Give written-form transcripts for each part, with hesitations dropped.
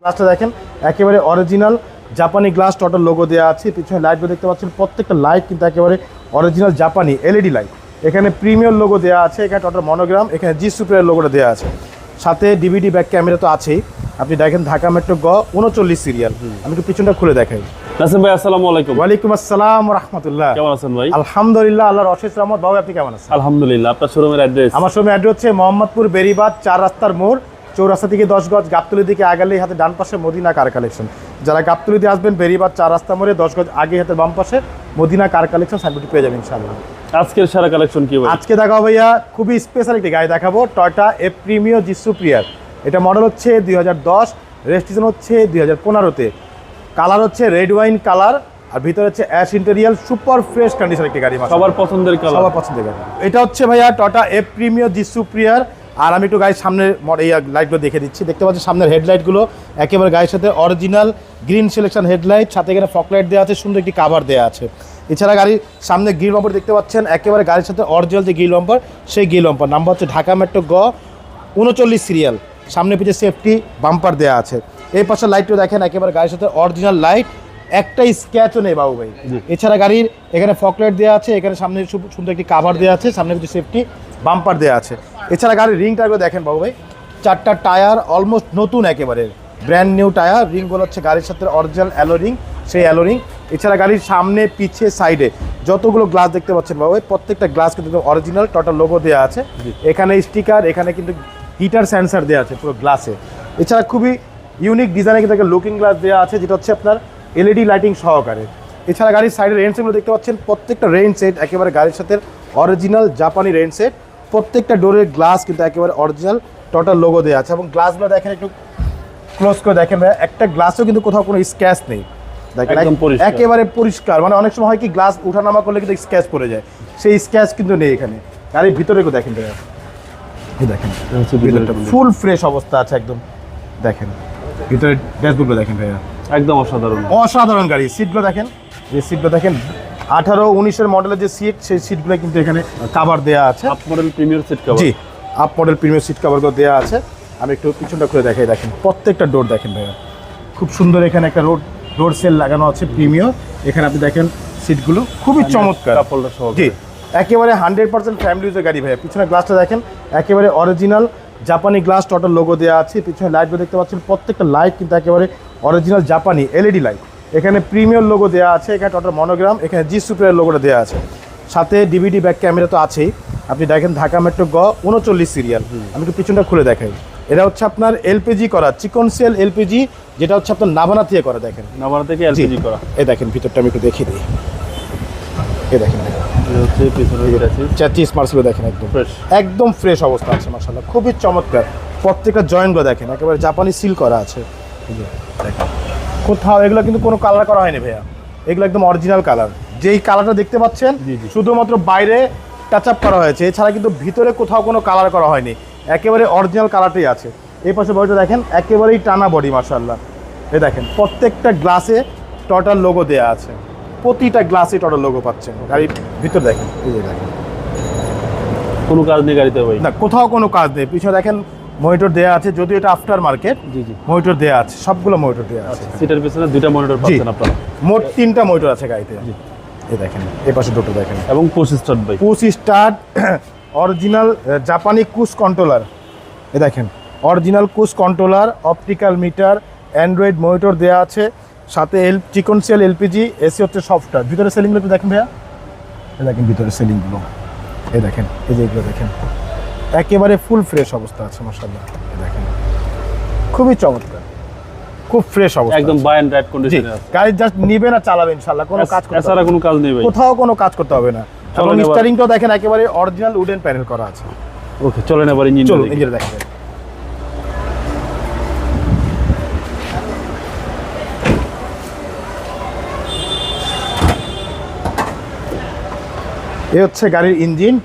গ্লাসটা দেখেন একেবারে অরিজিনাল জাপানি গ্লাস টোটাল লোগো দেওয়া আছে। পিছনে লাইটগুলো দেখতে পাচ্ছেন, প্রত্যেকটা লাইট কিন্তু একেবারে অরিজিনাল জাপানি এলইডি লাইট। এখানে প্রিমিয়ার লোগো দেওয়া আছে, এখানে টোটাল মনোগ্রাম, এখানে জি সুপারের লোগোটা দেওয়া আছে। সাথে ডিভিডি ব্যাক ক্যামেরা তো আছেই। আপনি দেখেন ঢাকা মেট্রো গ 39 সিরিয়াল। আমি একটু পিছনটা খুলে দেখাই। নাসিম ভাই আসসালামু আলাইকুম। ওয়ালাইকুম আসসালাম ওয়া রাহমাতুল্লাহ। কেমন আছেন ভাই? আলহামদুলিল্লাহ, আল্লাহর অশেষ রহমত। বাবু আপনি কেমন আছেন? আলহামদুলিল্লাহ। আপনার শোরুমের অ্যাড্রেস? আমার শোরুমের অ্যাড্রেস হচ্ছে মোহাম্মদপুর বেরিবাদ 4 রাস্তার মোড়, চৌরাস্তা থেকে 10 গজ, গাবতলীর দিকে আগালেই হাতে ডান পাশে মদিনা কার কালেকশন। যারা গাবতলীতে আসবেন বেরিবাদ 4 রাস্তা মোড়ে 10 গজ আগে হাতে বাম পাশে মদিনা কার কালেকশন সাইনবোর্ডটি পেয়ে যাবেন ইনশাআল্লাহ। আজকের সারা কালেকশন কি ভাই? আজকে দেখাবো ভাইয়া খুবই স্পেশাল একটি গাড়ি দেখাবো, টয়োটা এফ প্রিমিও জি সুপ্রিয়ার। এটা মডেল হচ্ছে 2010, রেজিস্ট্রেশন হচ্ছে 2015-তে। কালার হচ্ছে রেড ওয়াইন কালার, আর ভিতরে হচ্ছে অ্যাশ ইন্টেরিয়াল, সুপার ফ্রেশ কন্ডিশন একটি গাড়ি, সবার পছন্দের কালার, সবার পছন্দের গাড়ি। এটা হচ্ছে ভাইয়া টয়োটা এফ প্রিমিও জি সুপ্রিয়ার। আর আমি একটু গাড়ির সামনের এই লাইটগুলো দেখে দিচ্ছি। দেখতে পাচ্ছি সামনের হেডলাইটগুলো একেবারে গাড়ির সাথে অরিজিনাল গ্রিন সিলেকশন হেডলাইট, সাথে এখানে ফকলাইট দেওয়া আছে, সুন্দর একটি কাভার দেওয়া আছে। এছাড়া গাড়ির সামনে গ্রিল বাম্পার দেখতে পাচ্ছেন, একেবারে গাড়ির সাথে অরিজিনাল যে গ্রিল বাম্পার, সেই গ্রিল বাম্পার নাম্বার হচ্ছে ঢাকা মেট্রো গ 39 সিরিয়াল। সামনে পিছে সেফটি বাম্পার দেওয়া আছে। এই পাশে লাইটও দেখেন একেবারে গাড়ির সাথে অরিজিনাল লাইট, একটাই স্ক্র্যাচও নেই বাবু ভাই। এছাড়া গাড়ির এখানে ফকলাইট দেওয়া আছে, এখানে সামনে সুন্দর একটি কাভার দেওয়া আছে, সামনে কিছু সেফটি বাম্পার দেওয়া আছে। এছাড়া গাড়ির রিং টায়ারগুলো দেখেন বাবু ভাই, 4টা টায়ার অলমোস্ট নতুন, একেবারে ব্র্যান্ড নিউ টায়ার। রিংগুলো হচ্ছে গাড়ির সাথে অরিজিনাল অ্যালো রিং, সেই অ্যালো রিং। এছাড়া গাড়ির সামনে পিছে সাইডে যতগুলো গ্লাস দেখতে পাচ্ছেন বাবু ভাই, প্রত্যেকটা গ্লাস কিন্তু অরিজিনাল টোটাল লোগো দেওয়া আছে। এখানে স্টিকার, এখানে কিন্তু হিটার সেন্সার দেওয়া আছে পুরো গ্লাসে। এছাড়া খুবই ইউনিক ডিজাইনে কিন্তু একটা লুকিং গ্লাস দেওয়া আছে, যেটা হচ্ছে আপনার এলইডি লাইটিং সহকারে। এছাড়া গাড়ির সাইডের রেন সেটগুলো দেখতে পাচ্ছেন, প্রত্যেকটা রেন সেট একেবারে গাড়ির সাথে অরিজিনাল জাপানি রেন সেট। প্রত্যেকটা ডোরের গ্লাস কিন্তু একেবারে অরিজিনাল টোটাল লোগো দেওয়া আছে। এবং গ্লাসগুলো দেখেন, একটু ক্লোজ করে দেখেন ভাই, একটা গ্লাসও কিন্তু কোথাও কোনো স্ক্র্যাচ নেই, দেখেন একেবারে পরিষ্কার। মানে অনেক সময় হয় কি গ্লাস উঠানামা করলে কিন্তু স্ক্র্যাচ পড়ে যায়, সেই স্ক্র্যাচ কিন্তু নেই এখানে। গাড়ির ভিতরে দেখেন ভাই, দেখেন ফুল ফ্রেশ অবস্থা আছে একদম। দেখেন ভিতরে ড্যাশবোর্ডগুলো দেখেন ভাইয়া, একদম অসাধারণ অসাধারণ গাড়ি। সিটগুলো দেখেন, যে সিটগুলো দেখেন 18-19-এর মডেলের যে সিট, সেই সিটগুলো কিন্তু এখানে কাভার দেওয়া আছে। Up model premier seat cover, G up model premier seat কভারগুলো দেওয়া আছে। আমি একটু পিছনটা খুলে দেখাই, দেখেন প্রত্যেকটা ডোর দেখেন ভাইয়া খুব সুন্দর। এখানে একটা ডোর সেল লাগানো আছে প্রিমিয়ার। এখানে আপনি দেখেন সিটগুলো খুবই চমৎকার, জি একেবারে 100% ফ্যামিলি ইউজের গাড়ি ভাইয়া। পিছনে গ্লাসটা দেখেন একেবারে অরিজিনাল জাপানি গ্লাস টোটাল লোগো দেওয়া আছে। পিছনে লাইটগুলো দেখতে পাচ্ছেন, প্রত্যেকটা লাইট কিন্তু একেবারে অরিজিনাল জাপানি এলইডি লাইট। এখানে প্রিমিয়ার লোগো দেওয়া আছে, এখানে টোটাল মনোগ্রাম, এখানে জি সুপারের লোগোটা দেওয়া আছে। সাথে ডিভিডি ব্যাক ক্যামেরা তো আছেই। আপনি দেখেন ঢাকা মেট্রো গ 39 সিরিয়াল। আমি একটু পিছনটা খুলে দেখাই। এটা হচ্ছে আপনার এলপিজি করা, চিকন সেল এলপিজি, যেটা হচ্ছে আপনার নাভানা থেকে করা। দেখেন নাভানা থেকে এলপিজি করা। এই দেখেন ভিতরটা আমি একটু দেখিয়ে দিই। এই দেখেন হচ্ছে পিছনে চ্যাচিস মার্সগুলো দেখেন একদম ফ্রেশ, একদম ফ্রেশ অবস্থা আছে মাশাআল্লাহ, খুবই চমৎকার। প্রত্যেকটা জয়েন্টগুলো দেখেন একেবারে জাপানি সিল করা আছে। দেখেন কোথাও এগুলো কিন্তু কোনো কালার করা হয়নি ভাইয়া, এগুলো একদম অরিজিনাল কালার। যেই কালারটা দেখতে পাচ্ছেন শুধুমাত্র বাইরে টাচ আপ করা হয়েছে, এছাড়া কিন্তু ভিতরে কোথাও কোনো কালার করা হয়নি, একেবারে অরিজিনাল কালারটাই আছে। এই পাশে বডিটা দেখেন একেবারেই টানা বডি মাশাআল্লাহ। এই দেখেন প্রত্যেকটা গ্লাসে টোটাল লোগো দেওয়া আছে, প্রতিটা গ্লাসে টোটাল লোগো পাচ্ছেন। গাড়ির ভিতর দেখেন, এই যে দেখেন কোনো কাজ নেই গাড়িতে ভাই, না কোথাও কোনো কাজ নেই। পিছনে দেখেন মনিটর দেওয়া আছে, যদিও এটা আফটার মার্কেট, মনিটর দেওয়া আছে, সবগুলো মনিটর দেওয়া আছে। সিটের পিছনে 2টা মনিটর পাচ্ছেন আপনারা, মোট 3টা মনিটর আছে গাড়িতে। এই দেখেন এই পাশে দুটো দেখেন, এবং পুশ স্টার্ট ভাই, পুশ স্টার্ট অরিজিনাল জাপানি ক্রুজ কন্ট্রোলার। এই দেখেন original cruise controller, optical meter, android monitor দেওয়া আছে। সাথে চিকন সেল এলপিজি, এসি হচ্ছে সফটওয়্যার। ভিতরে সেলিংগুলো একটু দেখেন ভাইয়া, এই দেখেন ভিতরে সেলিংগুলো, এই দেখেন এই যে এগুলো দেখেন একেবারে ফুল ফ্রেশ অবস্থা আছে মাশাআল্লাহ। এই দেখেন খুবই চমৎকার, খুব ফ্রেশ অবস্থা, একদম বাই এন্ড রাইড কন্ডিশনে আছে। গাড়ি জাস্ট নিবেন আর চালাবেন ইনশাআল্লাহ, কোনো কাজ করতে হবে না, কোনো কাজ নেই ভাই, কোথাও কোনো কাজ করতে হবে না। এবং স্টিয়ারিংটাও দেখেন একেবারে অরিজিনাল উডেন প্যানেল করা আছে। ওকে চলেন এবার ইঞ্জিন দেখেন। এই হচ্ছে গাড়ির ইঞ্জিন।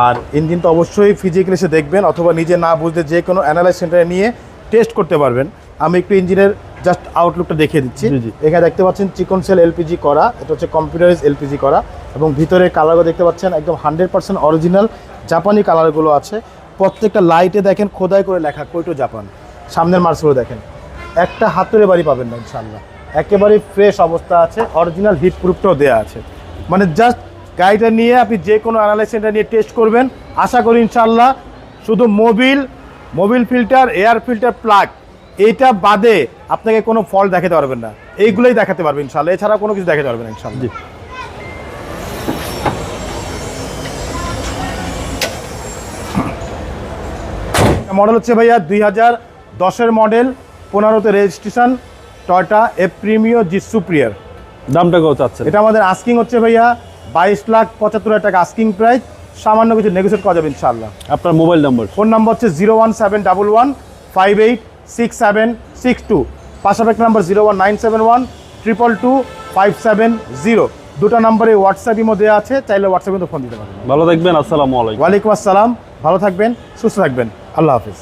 আর ইঞ্জিন তো অবশ্যই ফিজিক্যালি এসে দেখবেন, অথবা নিজে না বুঝতে যে কোনো অ্যানালাইজ সেন্টারে নিয়ে টেস্ট করতে পারবেন। আমি একটু ইঞ্জিনের জাস্ট আউটলুকটা দেখিয়ে দিচ্ছি। এখানে দেখতে পাচ্ছেন চিকন সেল এলপিজি করা, এটা হচ্ছে কম্পিউটারাইজ এলপিজি করা। এবং ভিতরে কালারগুলো দেখতে পাচ্ছেন একদম 100% অরিজিনাল জাপানি কালারগুলো আছে। প্রত্যেকটা লাইটে দেখেন খোদাই করে লেখা কোইটো জাপান। সামনের মার্সগুলো দেখেন একটা হাতুড়ে বাড়ি পাবেন না ইনশাল্লাহ। একেবারে ফ্রেশ অবস্থা আছে, অরিজিনাল হিট প্রুফটাও দেওয়া আছে। মানে জাস্ট গাড়িটা নিয়ে আপনি যে কোনো অ্যানালাইজ সেন্টার নিয়ে টেস্ট করবেন, আশা করি ইনশাল্লাহ শুধু Mobil filter, air filter, plug এইটা বাদে আপনাকে কোনো ফল্ট দেখাতে পারবেন না। এইগুলোই দেখাতে পারবেন ইনশাল্লাহ, এছাড়া কোনো কিছু দেখাতে পারবেন না ইনশাল্লাহ। জি। মডেল হচ্ছে ভাইয়া 2010-এর মডেল, 15তে রেজিস্ট্রেশন, টয়োটা এপ্রিমিও জি সুপ্রিয়ার। দামটা কত চাচ্ছেন? এটা আমাদের আস্কিং হচ্ছে ভাইয়া 22,75,000 টাকা আস্কিং প্রাইস, সামান্য কিছু নেগোসিয়েট করা যাবে ইনশাআল্লাহ। আপনার মোবাইল নাম্বার? ফোন নাম্বার হচ্ছে 01711586762, পাশাপাশি একটা নাম্বার 01971222570। দুটো নাম্বারে হোয়াটসঅ্যাপ ইমো দেওয়া আছে, চাইলে হোয়াটসঅ্যাপে তো ফোন দিতে পারেন। ভালো থাকবেন, আসসালামু আলাইকুম। ওয়ালাইকুম আসসালাম, ভালো থাকবেন, সুস্থ থাকবেন, আল্লাহ হাফিজ।